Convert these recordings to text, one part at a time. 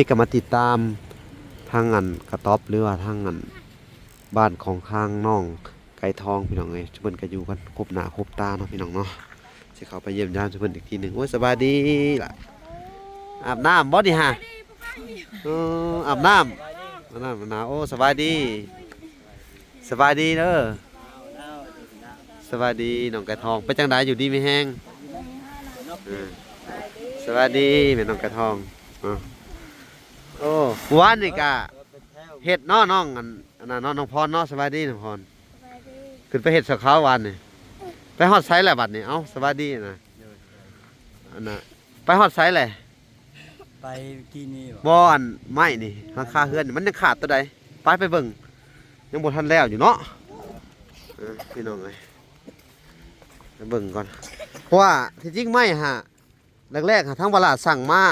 นี่ก็มาติดตามทางกระต๊อบหรือว่าทางบ้านของข้างน้องไก่ทองพี่น้องเอ้ยเพิ่นก็อยู่กันครบหน้าครบตาเนาะพี่น้องเนาะสิเข้าไปเยี่ยมยามเพิ่นอีกทีหนึงโอ้ยสบายดีล่ะอาบน้ำบ่ดิฮะอาบน้ำหนาวโอ้สบายดีสบายดีเด้อสบายดีน้องไก่ทองไปจังไดอยู่ดีมีแฮงสบายดีแม่น้องไก่ทองโอ้วานนี่กะเฮ็ดน้อน้องน้องพรเนาะสบายดีน้องพรขึ้นไปเฮ็ดสักข้าววานนี่ไปฮอดไสแหละบัดนี้เอ้าสบายดีนะอันน่ะไปฮอดไสแหละไปกี่นี่บ่อันไม้นี่ราคาเฮือนมันยังขาดตัวใดไปเบิ่งยังบ่ทันแล้วอยู่เนาะพี่น้องเอ้ยไปเบิ่งก่อนเพราะว่าที่จริงไม้ฮะแรกๆทางตลาดสั่งมา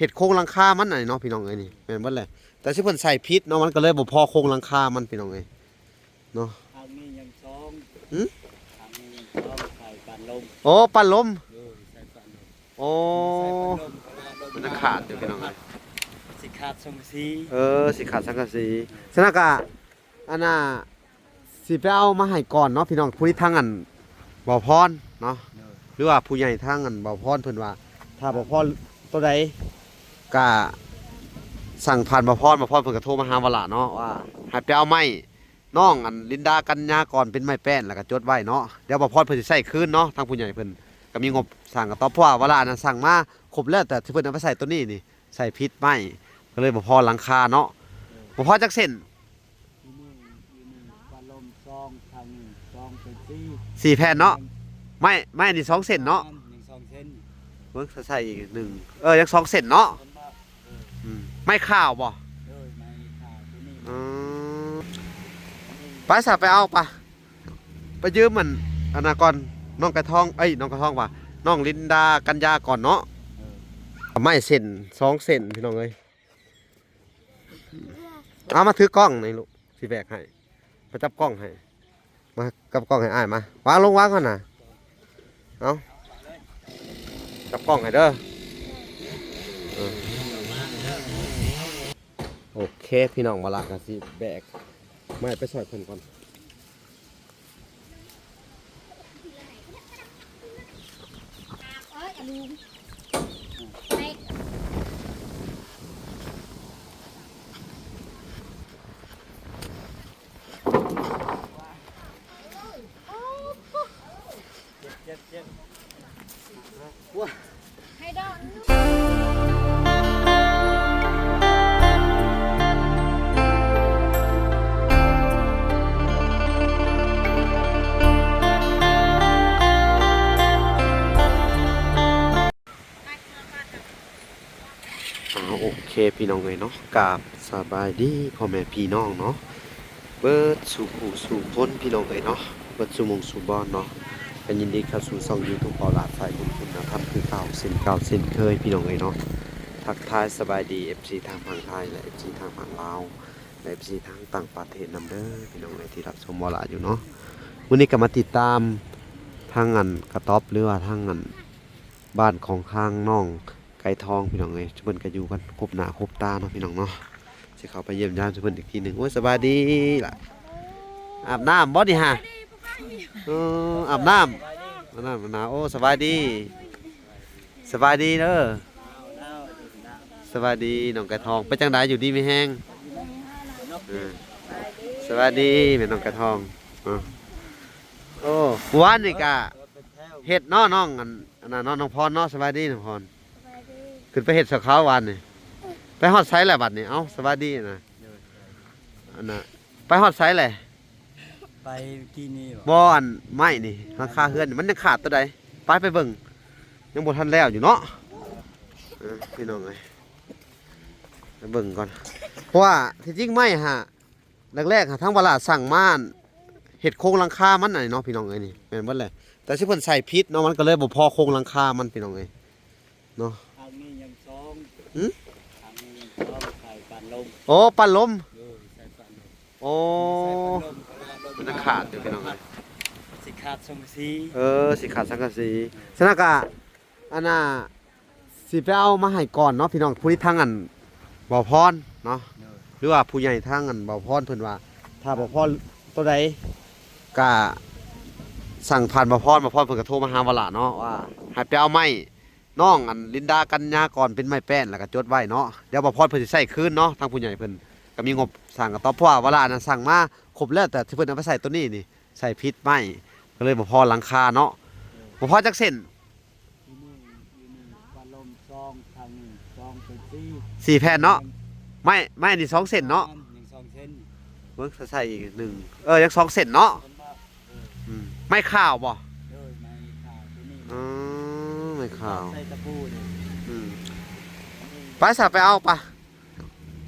เห็ดโครงหลังคามันน่ะเนาะพี่น้องเอ้ยนี่แม่นบ่แหละแต่สิเพิ่นใส่พิษเนาะมันก็เลยบ่พอโครงหลังคามันพี่น้องเอ้ยเนาะทางนี้ยังซ้อมทางนี้ยังซ้อมใส่ปานลมโอ้ปั่นลมใส่ปานลมโอ้มันจะขาดอยู่พี่น้องเอ้ยสิขาดสังกะสีสิขาดสังกะสีฉะนั้นก็อันน่ะสิไปเอามาให้ก่อนเนาะพี่น้องผู้ที่ทางบ่าวพรเนาะหรือว่าผู้ใหญ่ทางบ่าวพรเพิ่นว่าถ้าบ่าวพรตัวใดก็สั่งผ่านบ่าวพรเพิ่นก็โทรมาหาวละเนาะว่าให้ไปเอาไม้น้องลินดากัญญาก่อนเป็นไม้แป้นแล้วก็จดไว้เนาะเดี๋ยวบ่าวพรเพิ่นสิใช้คืนเนาะทางผู้ใหญ่เพิ่นก็มีงบสั่งกระต๊อบเพราะว่าวละนั้นสั่งมาครบแล้วแต่ที่เพิ่นเอาไปใส่ตัวนี้นี่ใส่พิษไม้ก็เลยบ่พอหลังคาเนาะบ่พอจักเส้นปานลมซองทางนี้ซองเป็น4แผ่นเนาะไม้นี่2เส้นเนาะ2เส้นเบิ่งใส่อีก1ยัง2เส้นเนาะไม่ข้าวบ่ไม่ข้าวตัวนี้ไปสาไปเอาไปยืมมันอนาก่อนน้องไก่ทองน้องไก่ทองว่ะน้องลินดากัญญาก่อนเนาะไม่เส้น2เส้นพี่น้องเอ้ยเอามาถือกล้องนี่ลูกสิแบกให้มาจับกล้องให้มากับกล้องให้อ้ายมาวางลงวางก่อนน่ะเอาจับกล้องให้เด้อโอเคพี่น้องมาละกันสิแบกไม่ไปสอยเพิ่นก่อนให้ดอกโอเคพี่น้องเลยเนาะกราบสบายดีพ่อแม่พี่น้องเนาะเบิดสู่ผู้สู่คนพี่น้องเลยเนาะเบิดสู่มงสู่บอลเนาะเป็นยินดีเข้าสู่ช่องยูทูบเปาลาดสายบุญคุณนะครับคือเก่าเส้นเคยพี่น้องเลยเนาะทักทายสบายดี FC ทางฝั่งไทยและ FC ทางฝั่งลาวและ FC ทางต่างประเทศนำเด้อพี่น้องเลยที่รับชมวลาอยู่เนาะวันนี้ก็มาติดตามทางกระต๊อบหรือว่าทางบ้านของข้างน้องไก่ทองพี่น้องเอ้ยเพิ่นก็อยู่กันครบหน้าครบตาเนาะพี่น้องเนาะสิเข้าไปเยี่ยมยามเพิ่นอีกทีหนึงโอ้ยสบายดีล่ะอาบน้ำบ่ดิฮะอาบน้ำหนาวโอ้สบายดีสบายดีเด้อสบายดีน้องไก่ทองไปจังไดอยู่ดีมีแฮงสบายดีแม่น้องไก่ทองโอ้วานนี่กะเฮ็ดน้อน้องน้องพรเนาะสบายดีน้องพรขึ้นไปเฮ็ดสักข้าววานนี่ไปฮอดไสแหละบัดนี้เอ้าสบายดีนะอันน่ะไปฮอดไสแหละไปกี่นี่บ่อันไม้นี่ราคาเฮือนมันยังขาดตัวใดไปเบิ่งยังบ่ทันแล้วอยู่เนาะพี่น้องเอ้ยไปเบิ่งก่อนเพราะว่าที่จริงไม้ฮะแรกๆทางตลาดสั่งมาเฮ็ดโครงหลังคามันน่ะเนาะพี่น้องเอ้ยนี่แม่นบ่แหละแต่สิเพิ่นใส่พิษเนาะมันก็เลยบ่พอโครงหลังคามันพี่น้องเอ้ยเนาะทางนี้ยังซ้อมทางนี้ยังซ้อมใส่ปานลมโอ้ปั่นลมใส่ปานลมโอ้มันจะขาดอยู่พี่น้องเอ้ยสิขาดสังกะสีสิขาดสังกะสีฉะนั้นก็อันน่ะสิไปเอามาให้ก่อนเนาะพี่น้องผู้ที่ทาง บ่พรเนาะ โดย หรือว่าผู้ใหญ่ทางอันบ่พรเพิ่นว่า ถ้าบ่พรตัวใดก็สั่งผ่านบ่พรเพิ่นก็โทรมาหาวละเนาะว่าให้ไปเอาไม้น้องอันลินดากัญญาก่อนเป็นไม้แป้นแล้วก็จดไว้เนาะเดี๋ยวบ่พรเพิ่นสิใช้คืนเนาะทางผู้ใหญ่เพิ่นก็มีงบสั่งก็ตอบเพราะว่าวลานั้นสั่งมาครบแล้วแต่ที่เพิ่นเอาไปใส่ตัวนี้นี่ใส่พิษไม้ก็เลยบ่พอหลังคาเนาะบ่พอจักเส้น ที่นี่พัดลมซองทางนี้ซองเป็น4สี่แผ่นเนาะไม้นี่2เส้นเนาะ หนึ่งสองเส้น เบิ่งใส่อีกหนึ่งยัง2เส้นเนาะ คนว่า ไม้ข้าวบ่ โดยไม้ข่าวที่นี่ ไม้ข้าว ใส่ตะปูเนี่ย ไปสาไปเอาปะ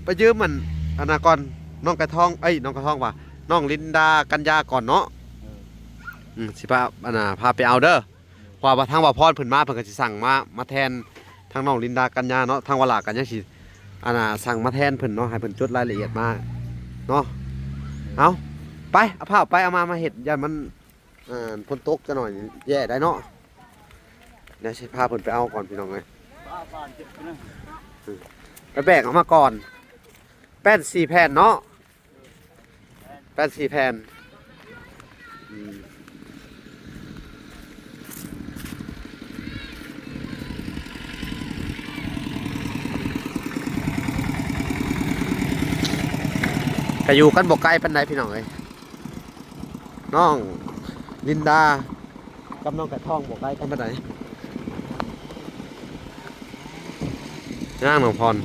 ไปยืมมันอนาก่อนน้องกระทองน้องกระทองว่ะน้องลินดากัญญาก่อนเนาะสิพาพาไปเอาเด้อเพราะว่าทางว่าพรเพิ่นมาเพิ่นก็สิสั่งมาแทนทางน้องลินดากัญญาเนาะทางวลากันยังสิสั่งมาแทนเพิ่นเนาะให้เพิ่นจดรายละเอียดมาเนาะเอาไปเอาผ้าไปเอามาเฮ็ดยันมันฝนตกจะหน่อยแย่ได้เนาะเดี๋ยวสิพาเพิ่นไปเอาก่อนพี่น้องเอ้ย บ้าบ้านเจ็บนะ ไปแบกออกมาก่อนแป้น4แผ่นเนาะแป้น4แผ่นก็อยู่กันบ่ไกลปานใดพี่น้องเอ้ยน้องลินดากับน้องกระท่องบ่ไกลกันปานใดย่างน้องพร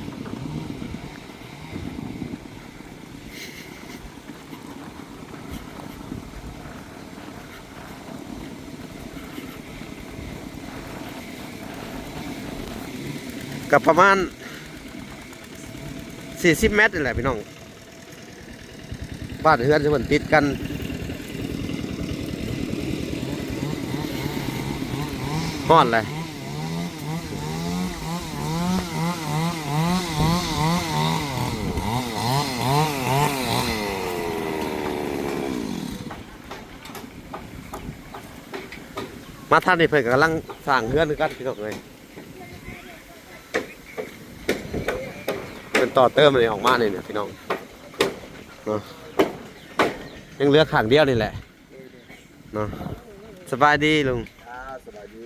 กับประมาณ40 เมตรนี่แหละพี่น้องบ้านเฮือนจะเหมือนติดกันฮ้อนเลยมาท่านนี่เพิ่นกำลังสร้างเฮือนคือกันพี่น้องเลยเป็นต่อเติมอะไรออกมาเนี่ยพี่น้องเนาะยังเหลือข้างเดียวนี่แหละเนาะสบายดีลุง สบายดี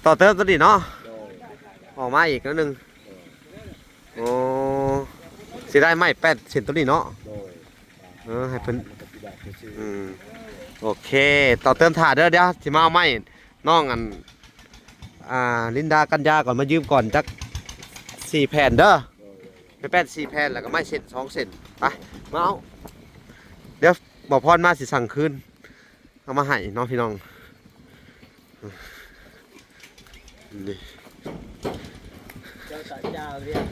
ต่อเติมตัวนี้เนาะ โดย ออกมาอีกแล้วนึงโอ้สิได้ไม้8 เส้นตัวนี้เนาะ โดย ให้เพิ่น ปฏิบัติคือ โอเคต่อเติมถาดเดี๋ยวสิมาเอาไม้น้องลินดากัญญาก่อนมายืมก่อนจัก4 แผ่นเด้อไปแป้น4 แผ่นแล้วก็ไม้เส้น2 เส้นไปมาเอาเดี๋ยวบอกพรมาสิสั่งคืนเอามาให้น้องพี่น้องนี่ เจ้าตาเจ้าเรียก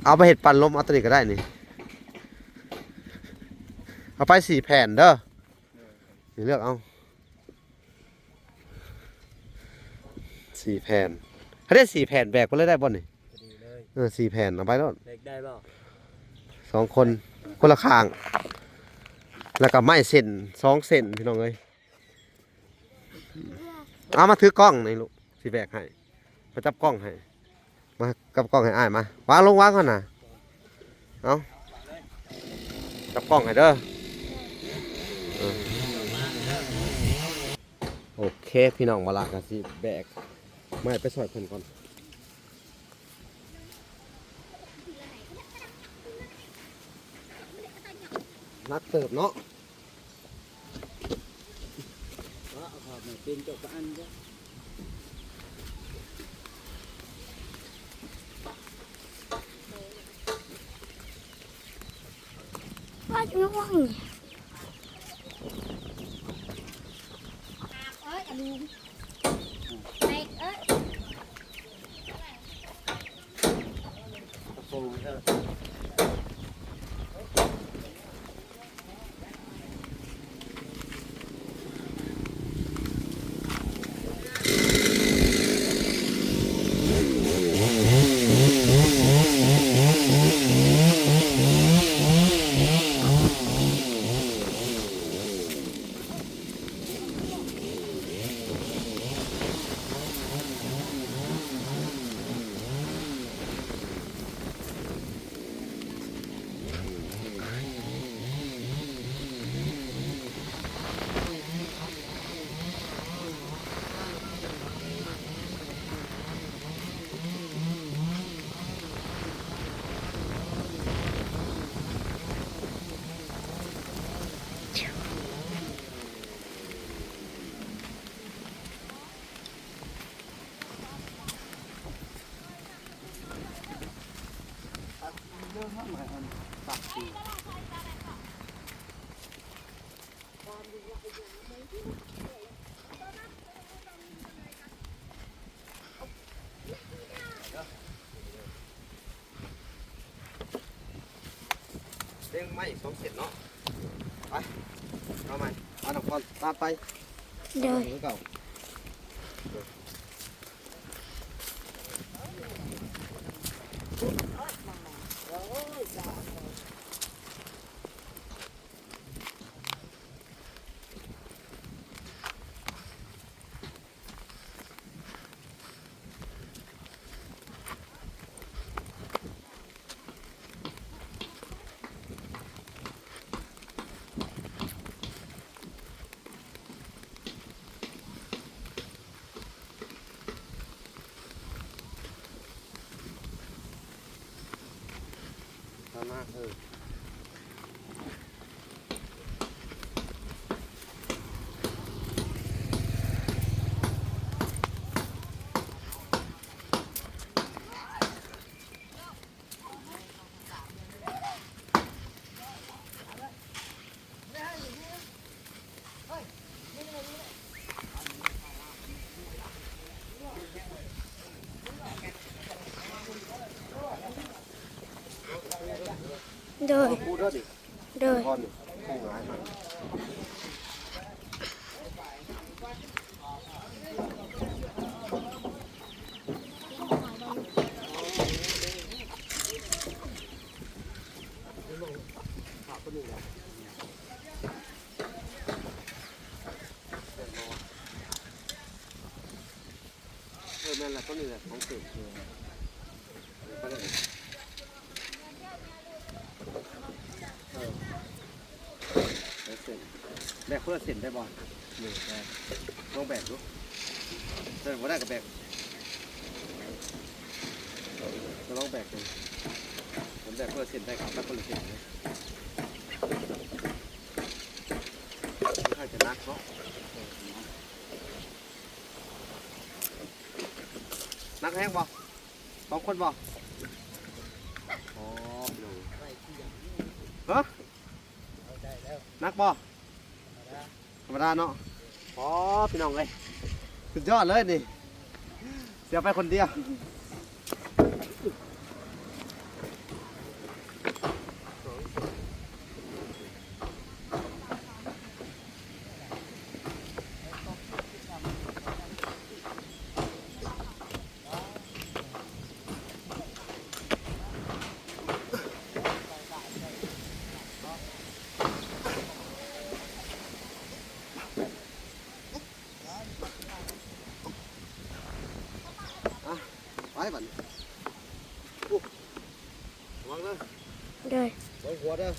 เอาไปเห็ดปั่นลมเอาตัวนี้ก็ได้นี่เอาไป4 แผ่นเด้อนี่เลือกเอา4 แผ่นถ้าได้4 แผ่นแบกไปเลยได้บ่นี่ ดีเลย 4 แผ่นเอาไปแล้ว เล็กได้เปล่า 2 คนคนละข้างแล้วก็ไม้เส้น2 เส้นพี่น้องเอ้ยเอามาถือกล้องนี่ลูกสิแบกให้มาจับกล้องให้มากับกล้องให้อ้ายมาวางลงวางก่อนนะเอาจับกล้องให้เด้อโอเคพี่น้องมาละกันสิแบกไม่ไปสอยเพิ่นก่อนนักเติบเนาะ เอาขอบเนี่ยเป็นเจ้าบ้านจ้ะ ว่าจะไม่ว่างเอ้ยอลูเด็กเอ้ย ตะปูเถอะ โ ลี้ยงไม้อีก2เส้นเนาะไปเอาใหม่เอาน้ำก่อนตามไป โดย เก่าตามมาโดย พูดด้วยดิ โดย ก่อนนี่พูดง่ายมากแม่นแหละต้นนี้แหละของเก่งไปเลยแบกเพื่อเส้นได้บ่นี่แบกลองแบกดูเดินบ่ได้กับแบกจะลองแบกดูผมแบกเพื่อเส้นได้ครับแล้วคนละเส้นเลยค่อยจะนักเนาะนักแห้งบ่2คนบ่อ๋อฮะนักบ่ธรรมดาเนาะอ๋อพี่น้องเลยสุดยอดเลยนี่เสียไปคนเดียวไปบัดนี้ระวังเด้อ โดย ระวังหัวเด้อ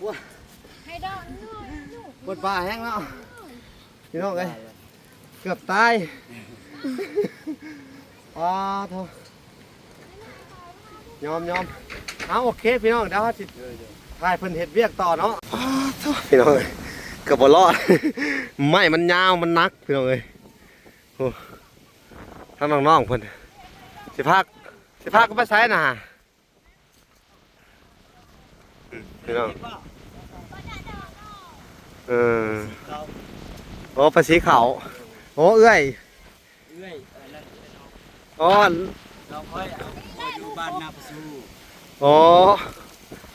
ว้า ให้ดอกหน่อย ปวดบ่าแห้งแล้วพี่น้องเอ้ยเกือบตายอ้าโธ่ยอมเอาโอเคพี่น้องเดี๋ยวสิถ่ายเพิ่นเฮ็ดเวียกต่อเนาะอ้าโธ่พี่น้องเอ้ยเกือบบ่รอด ไม่มันยาวมันนักพี่น้องเอ้ยโอ้ทั้งน้องๆเพิ่นสิพักก็ไปใช้น่ะพี่น้องเออ เขา โอ้ภาษีเขาโอ้เอื้อย เอื้อยนั่นเป็นน้อง อ๋อ เราค่อยเอาอยู่บ้านนาประสู โอ้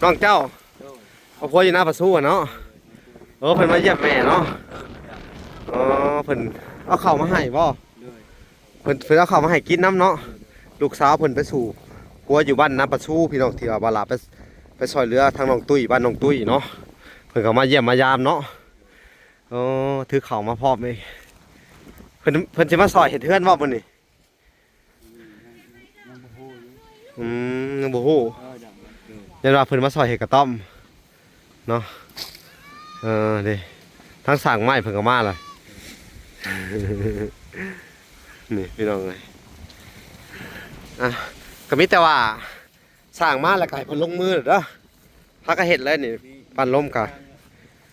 น้องเจ้า โดย เอาพัวอยู่หน้าประตูอะเนาะเพิ่นมาเยี่ยมแม่เนาะอ๋อเพิ่นเอาข้าวมาให้บ่ โดย เพิ่นเอาข้าวมาให้กินน้ำเนาะลูกสาวเพิ่นไปสู่พัวอยู่บ้านน้าประตูพี่น้องที่ว่าบาลาไปซอยเรือทางน้องตุ้ยบ้านน้องตุ้ยเนาะเพิ่นก็มาเยี่ยมมายามเนาะอ๋อถือข้าวมาพร้อมเลยเพิ่นสิมาซอยเฮ็ดเฮือนบ่มื้อนี้ ยังบ่ฮู้อยู่ ยังบ่ฮู้ ดังนั้นคือ ยันว่าเพิ่นมาซอยเฮ็ดกระต้อมเนาะเด้ทั้งสั่งไม้เพิ่นก็มาเลย นี่พี่น้องเลยอ่ะก็มีแต่ว่าสร้างมาแล้วก็ให้เพิ่นลงมือเด้อพักก็เฮ็ดเลยนี่ปั่นลมกะ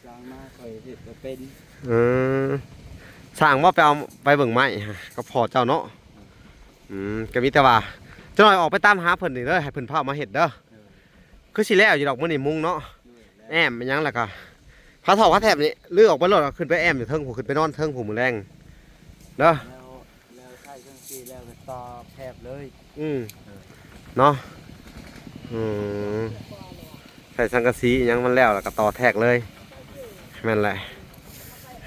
สร้างมาค่อยเฮ็ดก็เป็น สร้างว่าไปเอาไปเบิ่งไม้ฮะก็พอเจ้าเนาะก็มีแต่ว่าเจ้าหน่อยออกไปตามหาเพิ่นนี่เด้อให้เพิ่นพามาเฮ็ดเด้อคือสิแล้วอยู่ดอกมื้อนี้มุงเนาะแอมเป็นหยังล่ะก็พาถอกพาแถบนี่ลื้อออกไปโลดเอาขึ้นไปแอมอยู่เทิงผู้ขึ้นไปนอนเทิงผู้มื้อแรงเด้อ แล้วใช้เครื่องซีแล้วก็ต่อแคบเลย เนาะใส่สังกะสีอิหยังมันแล้วก็ต่อแทกเลยแม่นแหละ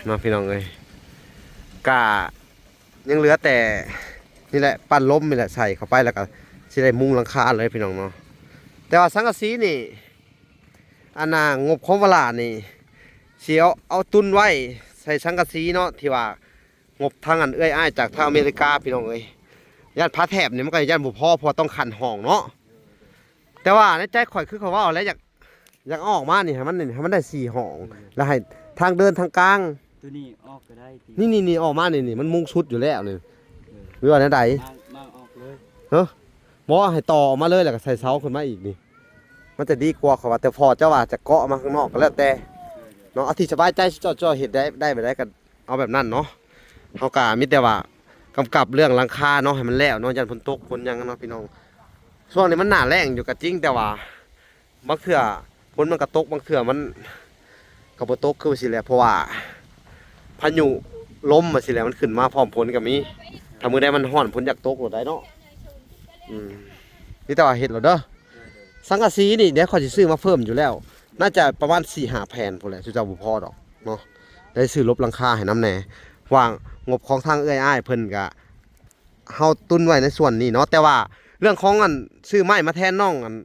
เนาะพี่น้องเอ้ยกะยังเหลือแต่นี่แหละปั้นล้มนี่แหละใส่เข้าไปแล้วก็สิได้มุงหลังคาเลยพี่น้องเนาะแต่ว่าสังกะสีนี่อันน่ะงบของเวลานี่สิเอาตุนไว้ใส่สังกะสีเนาะที่ว่างบทางอันเอื้อยอ้ายจากทางอเมริกาพี่น้องเอ้ยย่านพระแถบนี่มันก็ย่านบ่พอเพอต้องขันห้องเนาะแต่ว่าในใจข่อยคือเขาว่าแล้วอยากเอาออกมานี่ให้มันได้4ห้องแล้วให้ทางเดินทางกลาง ตัวนี้ออกก็ได้ที นี่ออกมานี่มันมุงชุดอยู่แล้วนี่หรือว่าแนวใด มาออกเลย บ่ให้ต่อออกมาเลยแล้วก็ใส่เสาขึ้นมาอีกนี่มันจะดีกว่าเขาว่าแต่พอเจ้าว่าจะเกาะมาข้างนอกก็แล้วแต่เนาะเอาที่สบายใจเจ้าเฮ็ดได้แบบใดก็เอาแบบนั้นเนาะเฮาก็มีแต่ว่ากำกับเรื่องหลังคาเนาะให้มันแล้วเนาะยันฝนตกฝนหยังเนาะพี่น้องช่วงนี้มันหน้าแล้งอยู่ก็จริงแต่ว่าบางเทื่อฝนมันก็ตกบางเทื่อมันก็บ่ตกคือว่าสิแหละเพราะว่าพายุลมมาสิแหละมันขึ้นมาพร้อมฝนก็มีถ้ามื้อใดมันร้อนฝนอยากตกโลดได้เนาะนี่แต่ว่าเฮ็ดแล้วเด้อสังกะสีนี่เดี๋ยวเขาสิซื้อมาเพิ่มอยู่แล้วน่าจะประมาณ 4-5 แผ่นพุ่นแหละสุเจ้าบ่พอดอกเนาะได้ซื้อลบหลังคาให้น้ำแหน่วางงบของทางเอื้อยอ้ายเพิ่นก็เฮาตุนไว้ในส่วนนี้เนาะแต่ว่าเรื่องของอันซื้อไม้มาแทนน้องอัน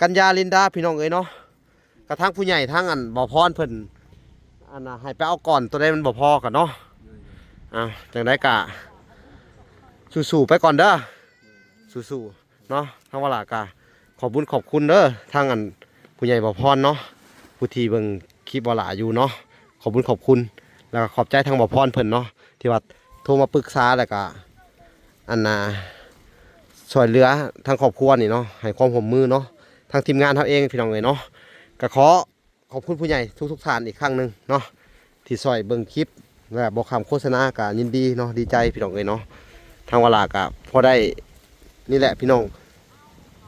กัญญาลินดาพี่น้องเอ้ยเนาะกระทั่งผู้ใหญ่ทั้งอันบ่พรเพิ่นอันน่ะให้ไปเอาก่อนตัวใดมันบ่พอกันเนาะจังได๋ก็สู้ๆไปก่อนเด้อสู้ๆเนาะทางว่าล่ะก็ขอบคุญขอบคุณเด้อทางอันผู้ใหญ่บ่พรเนาะผู้ที่เบิ่งคลิปบ่หลาอยู่เนาะขอบคุณแล้วก็ขอบใจทางบ่พรเพิ่นเนาะที่ว่าโทรมาปรึกษาแล้วก็อันน่ะช่วยเหลือทางครอบครัวนี่เนาะให้ความร่วมมือเนาะทางทีมงานเฮาเองพี่น้องเอ้ยเนาะก็ขอบคุณผู้ใหญ่ทุกท่านอีกครั้งหนึงเนาะที่ช่วยเบิ่งคลิปและบอกคำโฆษณาก็ยินดีเนาะดีใจพี่น้องเอ้ยเนาะทางเวลาก็พอได้นี่แหละพี่น้อง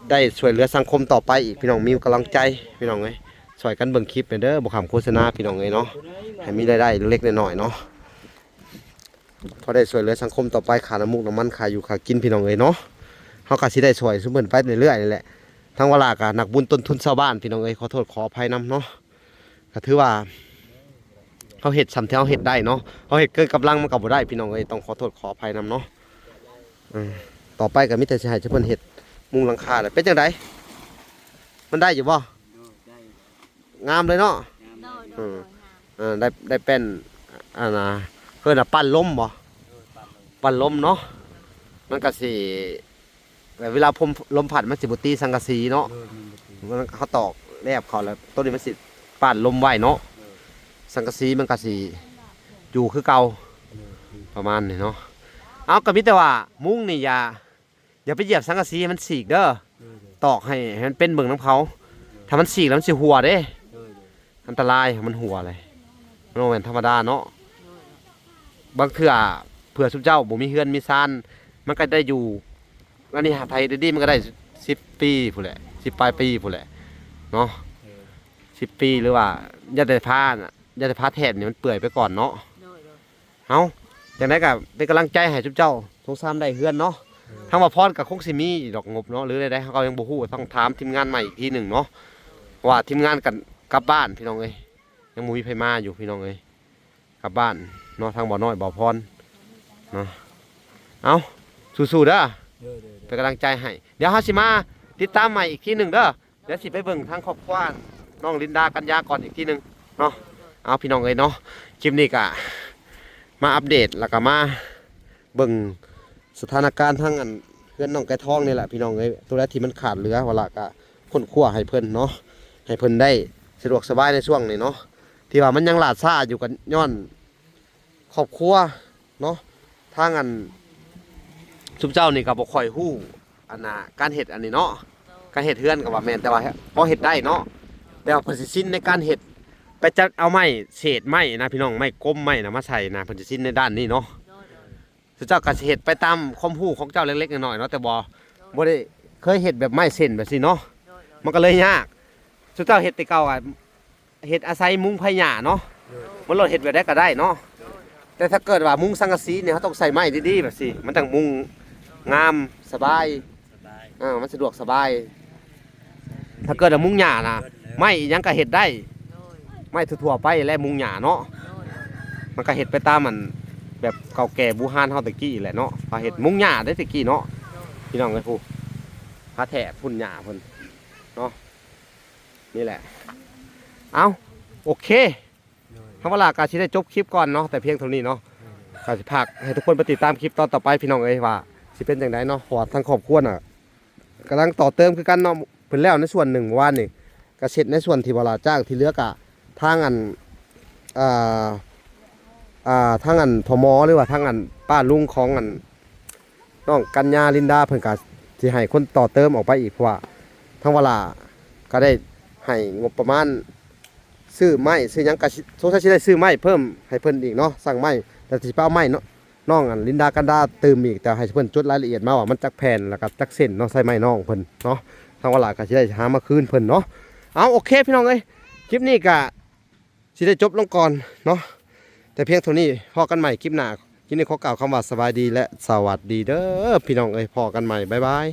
ได้ช่วยเหลือสังคมต่อไปอีกพี่น้องมีกำลังใจพี่น้องเอ้ยช่วยกันเบิ่งคลิปเด้อบอกคำโฆษณาพี่น้องเอ้ยเนาะให้มีรายได้เล็กๆน้อยๆเนาะพอได้ช่วยเหลือสังคมต่อไปขาน้ำมูกน้ำมันขาอยู่ขากินพี่น้องเอ้ยเนาะเฮาก็สิได้ช่วยซุมื้อไปเรื่อยๆนี่แหละทางเวลาก็นักบุญต้นทุนชาวบ้านพี่น้องเอ้ยขอโทษขออภัยนำเนาะก็ถือว่าเฮาเฮ็ดสำที่เฮาเฮ็ดได้เนาะเฮาเฮ็ดเกินกำลังมันก็บ่ได้พี่น้องเอ้ยต้องขอโทษขออภัยนำเนาะต่อไปก็มีแต่สิให้เพิ่นเฮ็ดมุงหลังคาแหละเป็นจังไดมันได้อยู่บ่ ได้ งามเลยเนาะ งาม โดย ได้เป็นอันน่ะเพิ่นน่ะปั้นลมบ่ปั้นลมเนาะมันก็สิแบบเวลาลมพัดมันสิบ่ตีสังกะสีเนาะมันเขาตอกแลบเขาแล้วต้นนี้มันสิปั้นลมไว้เนาะสังกะสีมันก็สิอยู่คือเก่าประมาณนี้เนาะเอาก็มีแต่ว่ามุ้งนี่อย่าไปเหยียบสังกะสีให้มันฉีกเด้อตอกให้มันเป็นเบิ่งน้ำเขาถ้ามันฉีกแล้วมันสิหัวเด้อันตรายมันหัวเลยมันบ่แม่นธรรมดาเนาะ บางเทื่อเผื่อสุเจ้าบ่มีเฮือนมีซานมันก็ได้อยู่อันนี้หาไผดีๆมันก็ได้10ปีพุ่นแหละ10ปลายปีพุ่นแหละเนาะ10ปีหรือว่าอย่าได้พาน่ะอย่าได้พาแทนนี่มันเปื่อยไปก่อนเนาะเฮาจังได๋ก็เป็นกำลังใจให้สุเจ้าสงสารได้เฮือนเนาะทางว่าพรก็คงสิมีดอกงบเนาะหรือใดๆเฮาก็ยังบ่ฮู้ต้องถามทีมงานใหม่อีกทีหนึงเนาะว่าทีมงานกันกลับบ้านพี่น้องเอ้ยยังบ่มีไผมาอยู่พี่น้องเอ้ยกลับบ้านเนาะทางบ่อน้อยบ่อพรเนาะเอาสู้ๆเด้อเป็นกำลังใจให้เดี๋ยวเฮาสิมาติดตามใหม่อีกทีหนึงเด้อเดี๋ยวสิไปเบิ่งทางครอบครัวน้องลินดากัญญาก่อนอีกทีหนึงเนาะเอาพี่น้องเอ้ยเนาะคลิปนี้ก็มาอัปเดตแล้วก็มาเบิ่งสถานการณ์ทางอันเพื่อนน้องไก่ทองนี่แหละพี่น้องเอ้ยตัวแรกที่มันขาดเหลือว่าละก็ค้นคว้าให้เพิ่นเนาะให้เพิ่นได้สะดวกสบายในช่วงนี้เนาะที่ว่ามันยังหลาดซ่าอยู่กันย้อนครอบครัวเนาะทางอันสุเจ้านี่ก็บ่ค่อยฮู้อันน่ะการเฮ็ดอันนี้เนาะการเฮ็ดเฮือนก็ว่าแม่นแต่ว่าพอเฮ็ดได้เนาะแต่ว่าเพิ่นสิสิ้นในการเฮ็ดไปจัดเอาไม้เศษไม้นะพี่น้องไม้กลมไม้นะมาใส่นะเพิ่นสิสิ้นในด้านนี้เนาะสุเจ้าก็สิเฮ็ดไปตามความรู้ของเจ้าเล็กๆน้อยๆเนาะแต่บ่ได้เคยเฮ็ดแบบไม้เส้นแบบนี้เนาะมันก็เลยยากสุเจ้าเฮ็ดแต่เก่าอ่ะเฮ็ดอาศัยมุ้งไผ่หญ้าเนาะมันโลดเฮ็ดแบบใดก็ได้เนาะแต่ถ้าเกิดว่ามุ้งสังกะสีเนี่ยเขาต้องใส่ไม้ดีๆแบบสิมันต้องมุ้งงามสบายมันสะดวกสบายถ้าเกิดว่ามุ้งหญ้านะไม้อีหยังก็เฮ็ดได้ไม้ทั่วๆไปและมุ้งหญ้าเนาะมันก็เฮ็ดไปตามมันแบบเก่าแก่บูฮานเฮาตะกี้แหละเนาะพาเฮ็ดมุ้งหญ้าได้ตะกี้เนาะพี่น้องเอ้ยผู้พาแท้พุ่นหญ้าเพิ่นเนาะนี่แหละเอาโอเคคำว่าลากาสิได้จบคลิปก่อนเนาะแต่เพียงเท่านี้เนาะกาสิพากให้ทุกคนไปติดตามคลิปตอนต่อไปพี่น้องเอ้ยว่าสิเป็นจังไดเนาะเพราะว่าทางครอบครัวน่ะกำลังต่อเติมคือกันเนาะเพิ่นแล้วในส่วนหนึ่งเมื่อวานนี่ก็เสร็จในส่วนที่เวลาจ้างที่เหลือกะทางอันทางอันพมหรือว่าทางอันป้าลุงของอันน้องกัญญาลินดาเพิ่นก็สิให้คนต่อเติมออกไปอีกเพราะว่าทางเวลาก็ได้ให้งบประมาณซื้อไม้ซื้อหยังก็สงสัยสิได้ซื้อไม้เพิ่มให้เพิ่นอีกเนาะสั่งไม้แต่สิไปเอาไม้เนาะน้องอันลินดากันดาเติมอีกแต่ให้เพิ่นจดรายละเอียดมาว่ามันจักแผ่นแล้วก็จักเส้นเนาะใส่ไม้น้องเพิ่นเนาะทางเวลาก็สิได้หามาคืนเพิ่นเนาะเอาโอเคพี่น้องเอ้ยคลิปนี้ก็สิได้จบลงก่อนเนาะแต่เพียงเท่านี้พอกันใหม่คลิปหน้าคลิปนี้ขอกล่าวคำว่าสบายดีและสวัสดีเด้อพี่น้องเอ้ยพอกันใหม่บ๊ายบาย